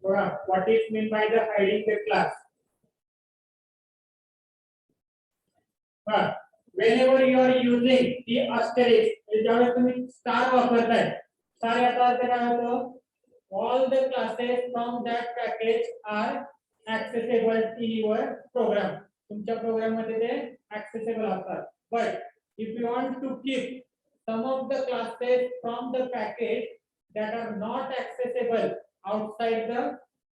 What is meant by the hiding the class? Whenever you are using the asterisk, ज्यावेळेस तुम्ही star वापरताय, star याचा अर्थ काय होतो? All the classes from that package are accessible in your program. तुमच्या programme मध्ये ते accessible असतात. But if you want to keep some of the classes from the package that are not accessible outside the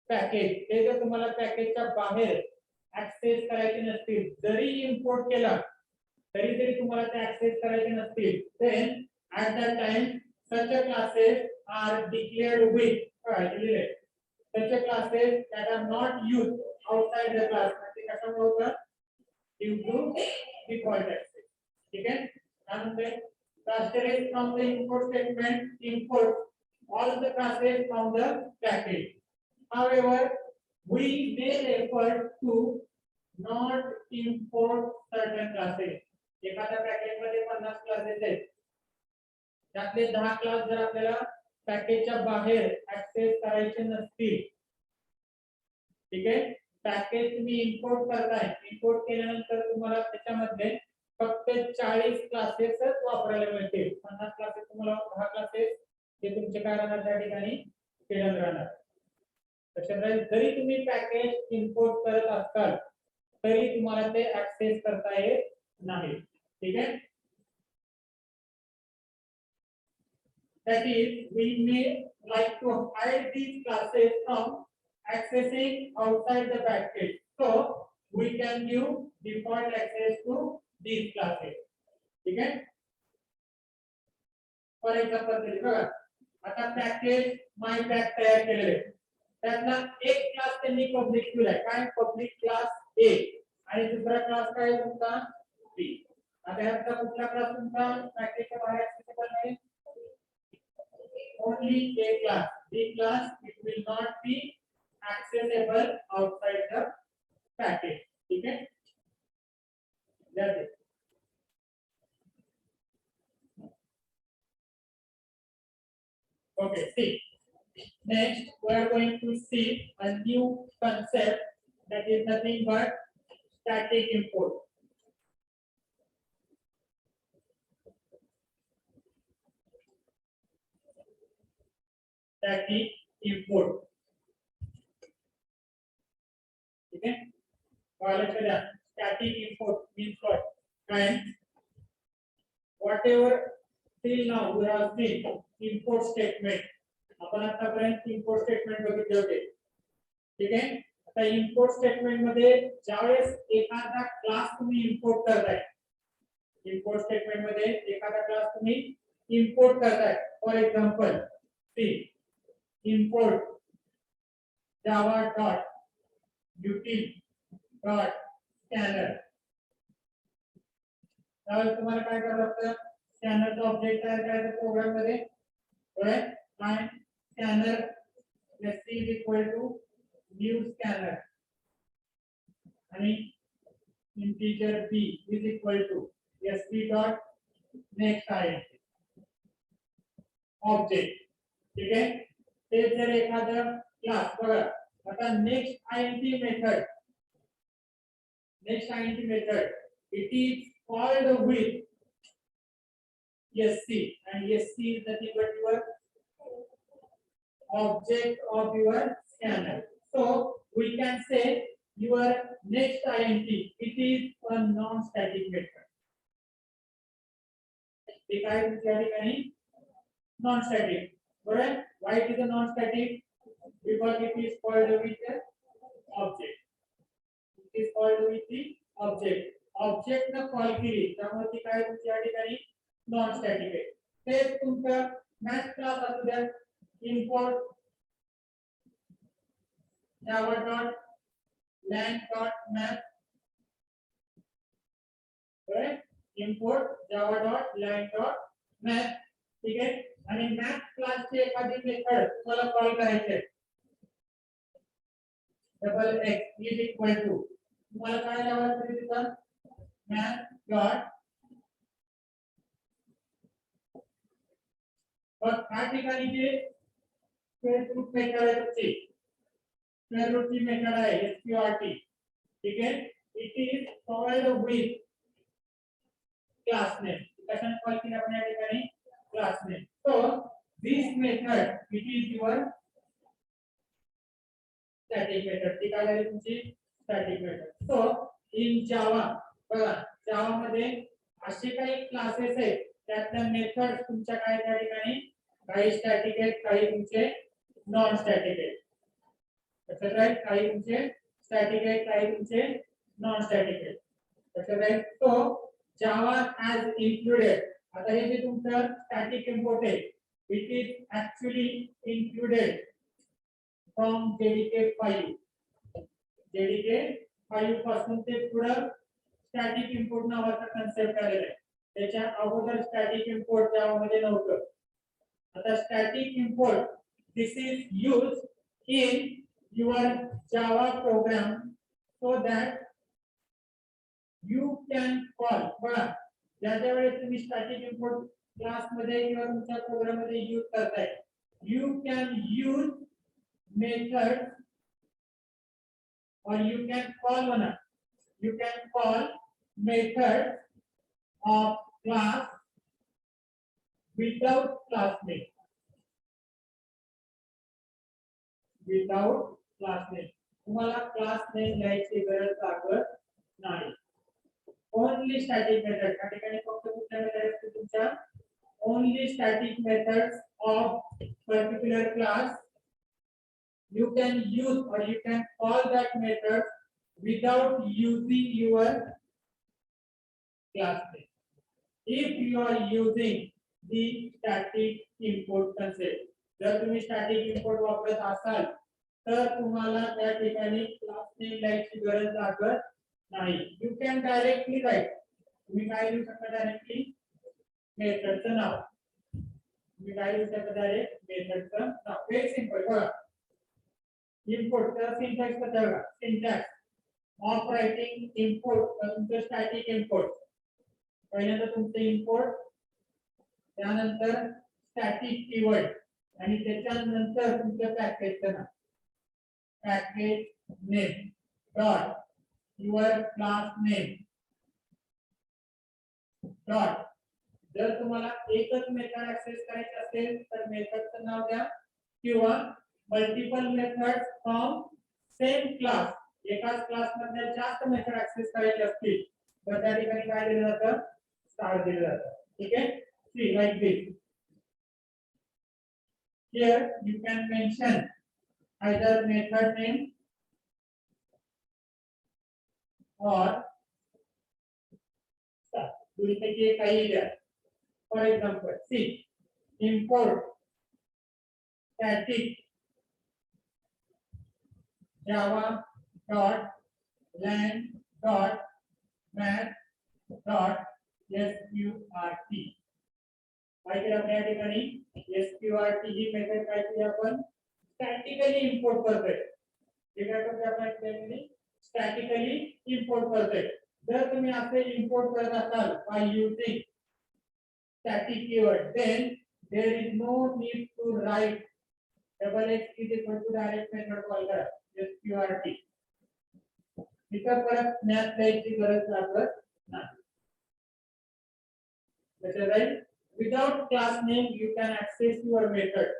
package, ते जर तुम्हाला पॅकेजच्या बाहेर access करायचे नसतील, जरी इंपोर्ट केला तरी तरी तुम्हाला ते ऍक्सेस करायचे नसतील, then at that time such a classes are declared with such a classes that are not used outside the class. म्हणजे कशामुळे होतं? due to default access. ठीक आहे? त्यानंतर asterisk from the import statement import all the classes from the package. However, we may refer to not import certain classes. एखाद्या package मध्ये 50 classes आहेत, त्यातले 10 क्लास जर आपल्याला पॅकेजच्या बाहेर ऍक्सेस करायचे नसतील, ठीक आहे, पॅकेज तुम्ही इंपोर्ट करताय, इंपोर्ट केल्यानंतर तुम्हाला त्याच्यामध्ये फक्त 40 क्लासेसच वापरायला मिळतील. 50 क्लासेस तुम्हाला 10 क्लासेस ते तुमचे काय राहणार त्या ठिकाणी केलं राहणार. त्याच्यामुळे जरी तुम्ही पॅकेज इंपोर्ट करत असाल तरी तुम्हाला ते ऍक्सेस करता येत नाही. ठीक आहे? That is, we may like to hide these classes from accessing outside the package. So we can give default access to these classes. ठीक आहे? For example, बघा आता पॅकेज माय पॅक तयार केलेले, त्यातला एक क्लास त्यांनी पब्लिक केलाय, काय पब्लिक क्लास A आणि दुसरा क्लास काय तुमचा B. आता याचा कुठला क्लास तुमचा पॅकेजच्या बाहेर ऍक्सेसिबल नाही? Only A class. B class it will not be accessible outside the package. ठीक है? That's it. Okay. See. Next, we are going to see a new concept that is nothing but static import. Static import. ठीक है? Static import means what? And whatever till now we have seen import statement. आपण आतापर्यंत import statement बघितले होते. ठीक आहे? आता import statement मध्ये ज्यावेळेस एखादा क्लास तुम्ही import करताय, import statement मध्ये एखादा क्लास तुम्ही import करताय, for example, see import java dot util dot scanner. त्यावेळेस तुम्हाला काय करावं लागतं? स्कॅनरचा ऑब्जेक्ट तयार करायचा प्रोग्राम मध्ये, and scanner let's see is equal to new scanner आणि integer b is equal to sp dot next int object. ठीक आहे? ते जर एखादा क्लास बघा आता next int method it is called with sc and sc is nothing but your object of your scanner. So we can say your next int it is a non-static method. ठीक आहे? त्या ठिकाणी non-static. Alright? Why it is a non-static? Because it is called with the object. It is called with the object. Object ना call केली त्यामुळे ती काय तुमची या ठिकाणी non-static आहे. ते तुमचा math क्लास असू द्या, import java dot lang dot math, right? Import java dot lang dot math. ठीक आहे? आणि मॅथ क्लासची एखादी मेथड तुम्हाला कॉल करायची आहे, double x is equal to तुम्हाला काय लावायचं आहे तिथं मॅथ डॉट बट या ठिकाणी जे फेसबुक मेथड आहे तुमची स्क्वेअर रूटची मेथड आहे SQRT. ठीक आहे. It is called with class name. कशाने कॉल केला आपण या ठिकाणी class name. So this method it is your static method. ती काय झाली तुमची स्टॅटिक मेथड. सो इन जावा बघा जावा मध्ये असे काही क्लासेस आहेत त्यातल्या मेथड तुमच्या काय त्या ठिकाणी काही स्टॅटिक आहेत काही तुमचे नॉन स्टॅटिक आहेत. लक्षात राहील काही तुमचे स्टॅटिक आहेत काही तुमचे नॉन स्टॅटिक आहेत. लक्षात राहील. सो जावा हॅज इन्क्लुडेड आता हे जे तुमचं स्टॅटिक इम्पोर्ट आहे it is actually included from JDK 5. JDK 5 पासून ते पुढे स्टॅटिक इम्पोर्ट नावाचा कन्सेप्ट आलेला आहे. त्याच्या अगोदर स्टॅटिक इम्पोर्ट जावामध्ये नव्हतं. आता static import this is use in your Java program so that you can call. बघा ज्या वेळेस तुम्ही स्टॅटिक इम्पोर्ट क्लास मध्ये किंवा तुमच्या प्रोग्राम मध्ये यूज करताय you can use method or you can call one you can call method of class without class name. Without class name तुम्हाला क्लास नेम घ्यायची गरज लागत नाही. ओनली स्टॅटिक मेथड या ठिकाणी फक्त कुठल्या मेथड असतील तुमच्या only static methods of particular class. You can use or you can call that method without using your class name. If you are using the static import concept, जर तुम्ही static import वापरत असाल तर तुम्हाला त्या ठिकाणी क्लास नेम लिहायची गरज लागत नाही. You can directly write. तुम्ही काय लिहू शकता डायरेक्टली मेथडचं नाव. तुम्ही काय लिहू शकता डायरेक्ट मेथडचं नाव. Very simple. बघा import तर सिंटॅक्स बघा सिंटॅक्स ऑफ रायटिंग इम्पोर्ट तुमचं स्टॅटिक इम्पोर्ट. पहिल्यांदा तुमचं इम्पोर्ट त्यानंतर स्टॅटिक कीवर्ड आणि त्याच्यानंतर तुमचं पॅकेजचं नाव. Package name dot your class name dot. जर तुम्हाला एकच मेथड ऍक्सेस करायची असेल तर मेथडचं नाव द्या किंवा multiple methods from same class एकाच क्लास मध्ये जास्त मेथड ऍक्सेस करायचे असतील तर त्या ठिकाणी काय दिलं जातं स्टार दिलं जातं. ठीक आहे. See like this here you can mention either method name और स्टार. दोन्हीपैकी काही द्या. For example see import static java dot lang dot math dot sqrt. काय केलं आपण या ठिकाणी sqrt ही मेथड काय केली आपण स्टॅटिकली इम्पोर्ट करतोय. हे काय करतोय आपण याठिकाणी स्टॅटिकली इम्पोर्ट करतोय. जर तुम्ही असे इम्पोर्ट करत असाल bye using static keyword then there is no need to write double x is equal to direct method call करा SQRT. इथं परत मॅथ लिहायची गरज लागत नाही. Right. Without class name you can access your method.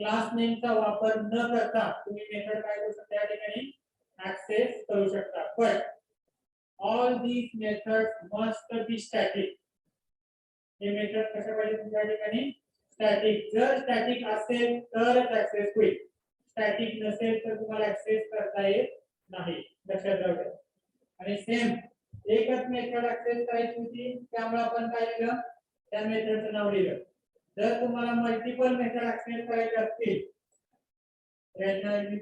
Class नेमचा वापर न करता तुम्ही मेथड काय करू शकता या ठिकाणी ऍक्सेस करू शकता. But all these methods must be static. हे मेथड कशा पाहिजे तुमच्या ठिकाणी स्टॅटिक. जर स्टॅटिक असेल तरच ऍक्सेस होईल. स्टॅटिक नसेल तर तुम्हाला ऍक्सेस करता येत नाही. लक्षात ठेवा. आणि सेम एकच मेथड ऍक्सेस करायची होती त्यामुळे आपण काय केलं त्या मेथडचं नाव लिहिलं. जर तुम्हाला मल्टिपल मेथड ऍक्सेस करायचे असतील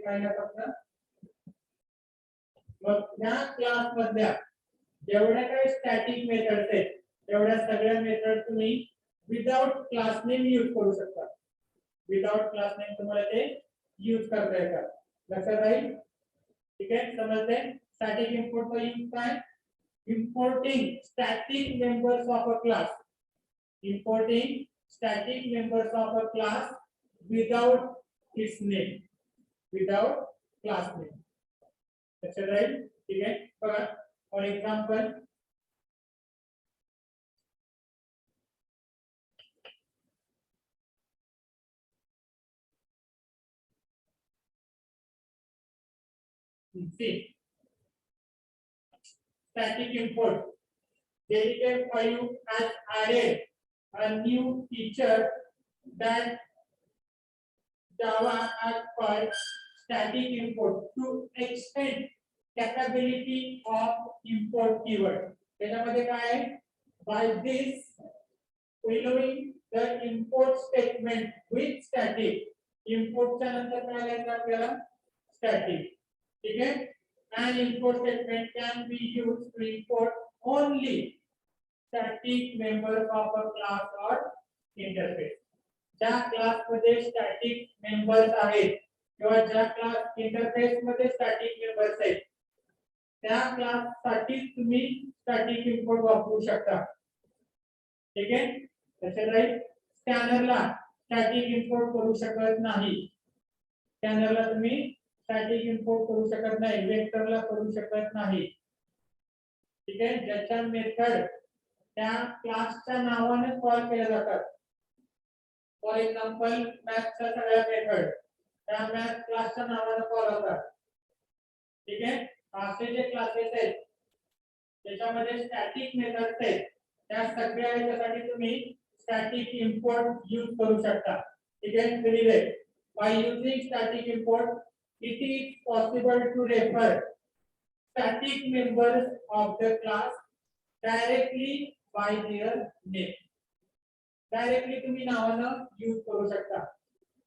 काय फक्त मग या क्लास मधल्या जेवढ्या काही स्टॅटिक मेथड्स आहेत तेवढ्या सगळ्या मेथड तुम्ही विदाउट क्लास नेम यूज करू शकता. विदाउट क्लास नेम तुम्हाला ते यूज करता येतात. लक्षात राहील. ठीक आहे. समजते. स्टॅटिक इम्पोर्ट का यूज काय importing static members of a class. Importing static members of a class without its name. Without class name. लक्षात राहील. ठीक आहे. बघा for example see static import. JPR 5 has added a new feature that Java has called static import to extend capability of import keyword. त्याच्यामध्ये काय आहे? By this following the import statement with static. Import च्या नंतर काय लिहायचं आपल्याला? Static. ठीक आहे? An import statement can be used to import only static members of a class or interface. ज्या क्लास मध्ये स्टॅटिक मेंबर्स आहेत किंवा ज्या क्लास इंटरफेस मध्ये स्टॅटिक मेंबर्स आहेत त्या क्लास साठी तुम्ही स्टॅटिक इंपोर्ट वापरू शकता. ठीक आहे. लक्षात राहील. स्कॅनरला स्टॅटिक इंपोर्ट करू शकत नाही. स्कॅनरला तुम्ही स्टॅटिक इंपोर्ट करू शकत नाही. वेक्टरला करू शकत नाही. ठीक आहे. ज्याच्या मेथड त्या क्लासच्या नावाने कॉल केल्या जातात. फॉर एक्झाम्पल मॅथच्या सगळ्या मेथड त्या मॅथ क्लासच्या नावाने कॉल होतात. ठीक आहे. असे जे क्लासेस आहेत त्याच्यामध्ये स्टॅटिक मेथड्स आहेत त्या सगळ्या याच्यासाठी तुम्ही स्टॅटिक इंपोर्ट यूज करू शकता. ठीक आहे. दिलेले आहे. By using static import it is possible to refer static members of the class directly by their name. Directly तुम्ही नावानं यूज करू शकता.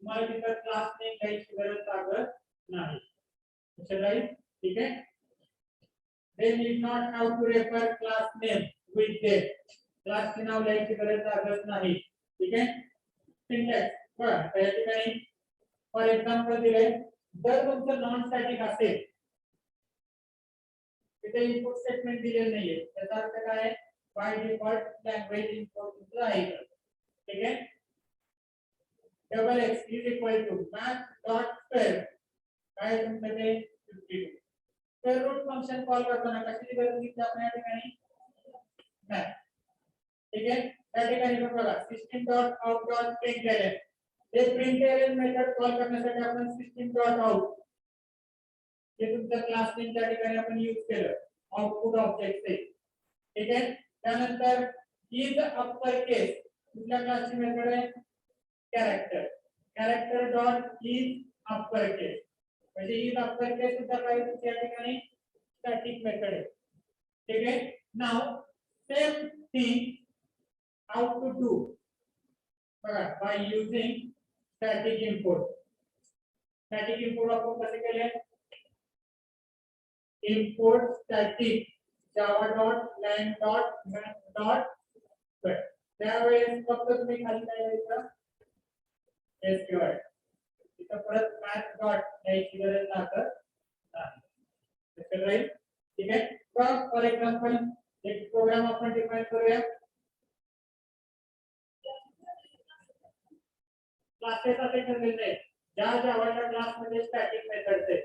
तुम्हाला तिथं क्लास नेम घ्यायची गरज लागत नाही. लक्षात राहील. ठीक आहे. they need not have to refer class name with them. Class चे नाव लिहायची गरज लागत नाही. ठीक आहे. सिंटॅक्स बघा त्या ठिकाणी फॉर एक्झाम्पल दिले जर तुमचं नॉन स्टॅटिक असेल तिथे इनपुट स्टेटमेंट दिलेलं नाहीये त्याचा अर्थ काय आहे? बाय डिफॉल्ट लँग्वेज इनपुट आहे. ठीक है. Double x is equal to math dot square काय तुमच्याकडे 52. स्क्वेअर रूट फंक्शन कॉल करताना कशाची गरज घेतली आपण या ठिकाणी? मॅथ. ठीक आहे. त्या ठिकाणी बघा सिस्टम डॉट आउट डॉट प्रिंटएलएन ते प्रिंटएलएन मेथड कॉल करण्यासाठी आपण सिस्टम डॉट आउट हे तुमच्या क्लास नेम त्या ठिकाणी आपण यूज केलं आउटपुट ऑब्जेक्ट आहे. ठीक आहे. त्यानंतर इज अपर केस कुठल्या क्लासची मेथड आहे? Character. Character dot is upper case म्हणजे इज अपर केस सुद्धा काय त्या ठिकाणी स्टॅटिक मेथड आहे. ठीक आहे. Now same thing how to do बघा by using static import. Static import आपण कसे केले? Import static java dot lang dot math dot square. त्यावेळेस फक्त तुम्ही खाली काय लिहायचं? SQL. इथं परत math dot याची गरज लागत नाही. लक्षात राहील. ठीक आहे. फॉर एक्झाम्पल एक प्रोग्राम आपण डिफाइन करूया. क्लासेस असे ठरलेले आहेत ज्या जावाच्या क्लासमध्ये स्टॅटिक मेथड्स आहेत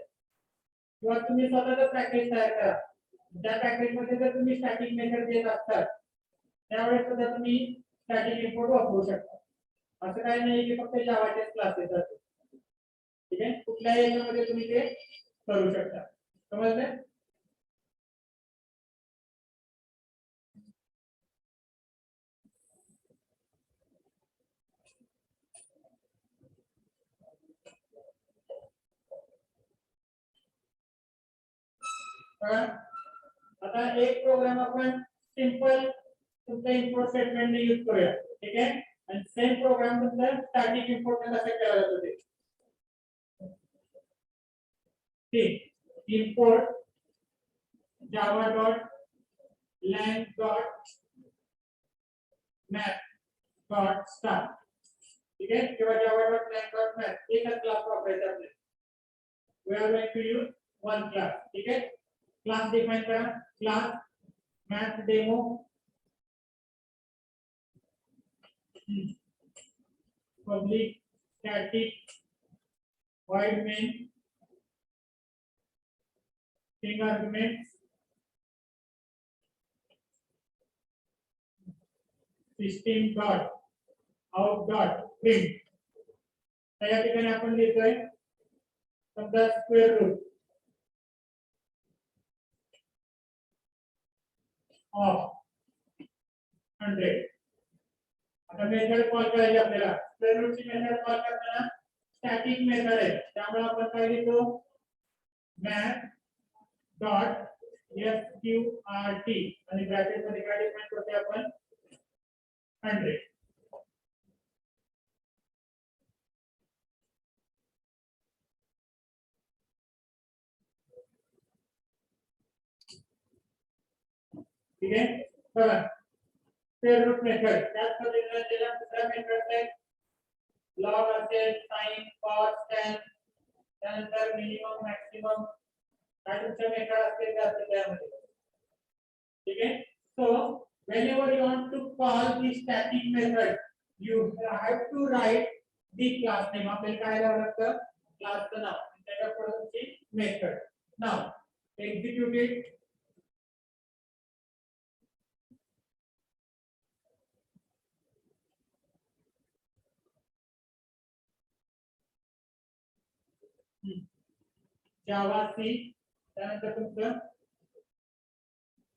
किंवा तुम्ही स्वतःच पॅकेज तयार करा. त्या पॅकेज मध्ये जर तुम्ही स्टॅटिक मेथड देत असतात त्यावेळेस सुद्धा तुम्ही स्टॅटिक इंपोर्ट वापरू शकता. असं काही नाही की फक्त जावाचे क्लासेस असतात. ठीक आहे. कुठल्याही याच्यामध्ये तुम्ही ते करू शकता. समजलं? आता एक प्रोग्राम आपण सिंपल तुमच्या इंपोर्ट स्टेटमेंट ने यूज करूया. ठीक आहे. आणि सेम प्रोग्राम तुमचा स्टॅटिक इंपोर्ट ने कसा केला जातो ते. ठीक. Import java dot lang dot math dot star. ठीक आहे. किंवा java dot lang dot math एकच क्लास वापरायचा आपल्याला. we are going to use one class. ठीक आहे. क्लास डिफाइन करा. Class math demo public static void main string arguments system dot out dot print. तर या ठिकाणी आपण लिहितोय समजा स्क्वेअर रूट ऑफ 100. आता मेथड कॉल करायची आपल्याला. स्क्वेअर रूट ची मेथड कॉल करताना स्टॅटिक मेथड आहे, त्यामुळे आपण काय लिहितो math डॉट sqrt आणि ब्रॅकेट मध्ये काय डिफाइन करतो आपण 100. ठीक आहे. बघा स्क्वेअर रूट मेथड त्याच पद्धतीने त्याला दुसरा मेथड आहे लॉग असेल साइन कॉस टॅन त्यानंतर मिनिमम मॅक्सिमम काय तुमच्या मेथड असतील त्यामध्ये. ठीक आहे. सो whenever you want to call the static method you have to write the class name. आपल्याला काय द्यावं लागतं क्लासचं नाव त्याच्या पुढे तुमची मेथड. नाव एक्झिक्यूट इट. जावा सी त्यानंतर तुमचं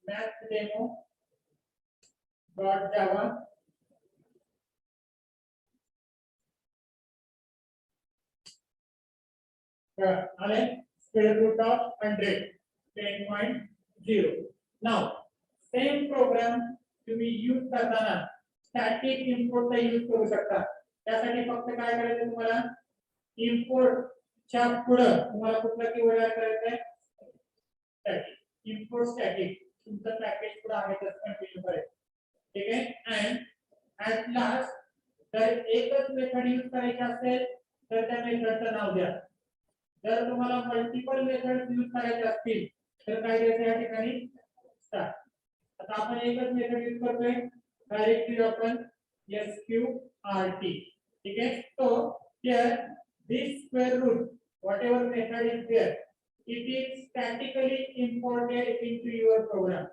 मॅथ डेमो डॉट जावा आले square root of 100 10.0. Now same program तुम्ही यूज करताना स्टॅटिक इम्पोर्टचा यूज करू शकता. त्यासाठी फक्त काय करायचं तुम्हाला इम्पोर्ट च्या पुढे तुम्हाला कुठला कीवर्ड ऍड करायचा आहे स्टॅटिक. इम्पोर्ट स्टॅटिक तुमचं पॅकेज पुढे आहे तर कंटिन्यू करायचं. ठीक आहे. एंड ऍट लास्ट जर एकच मेथड यूज करायची असेल तर त्या मेथडचं नाव द्या. जर तुम्हाला मल्टिपल मेथड्स यूज करायचे असतील तर काय द्यायचं या ठिकाणी स्टार्ट. आता आपण एकच मेथड यूज करतोय डायरेक्टली आपण sqrt. ठीक आहे. तो here this square root whatever method is there it is statically imported into your program.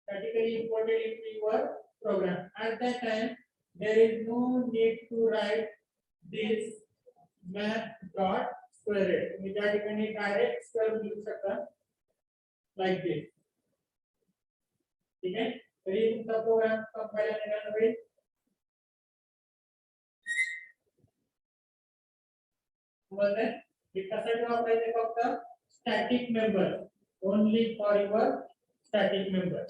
Statically imported into your program. At that time there is no need to write this math dot square root. तुम्ही त्या ठिकाणी direct square root लिहू शकता like this. ठीक आहे. तरी तुमचा program compile करायला होईल. म्हणजे हे कशासाठी वापरायचे फक्त static member only for your static member.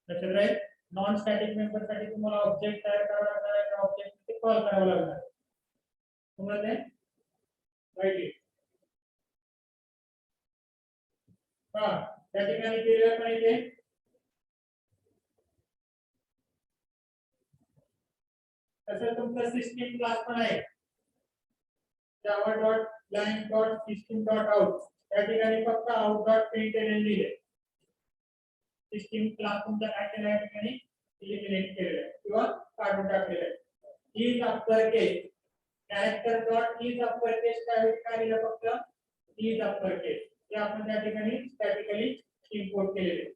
लक्षात राहील. नॉन स्टॅटिक मेंबर साठी तुम्हाला ऑब्जेक्ट तयार करावा लागणार आहे, ऑब्जेक्ट मध्ये कॉल करावा लागणार आहे. समजले राईट. हा त्या ठिकाणी केलेलं पाहिजे तसं तुमचा सिस्टम क्लास पण आहे java dot line dot system dot out. त्या ठिकाणी फक्त out dot println लिहिले. सिस्टम क्लास तुमचा काय केला या ठिकाणी एलिमिनेट केलेला आहे किंवा काढून टाकलेला आहे. is uppercase character dot is uppercase काय लिहिलं फक्त is uppercase. ते आपण त्या ठिकाणी स्टॅटिकली इम्पोर्ट केलेले.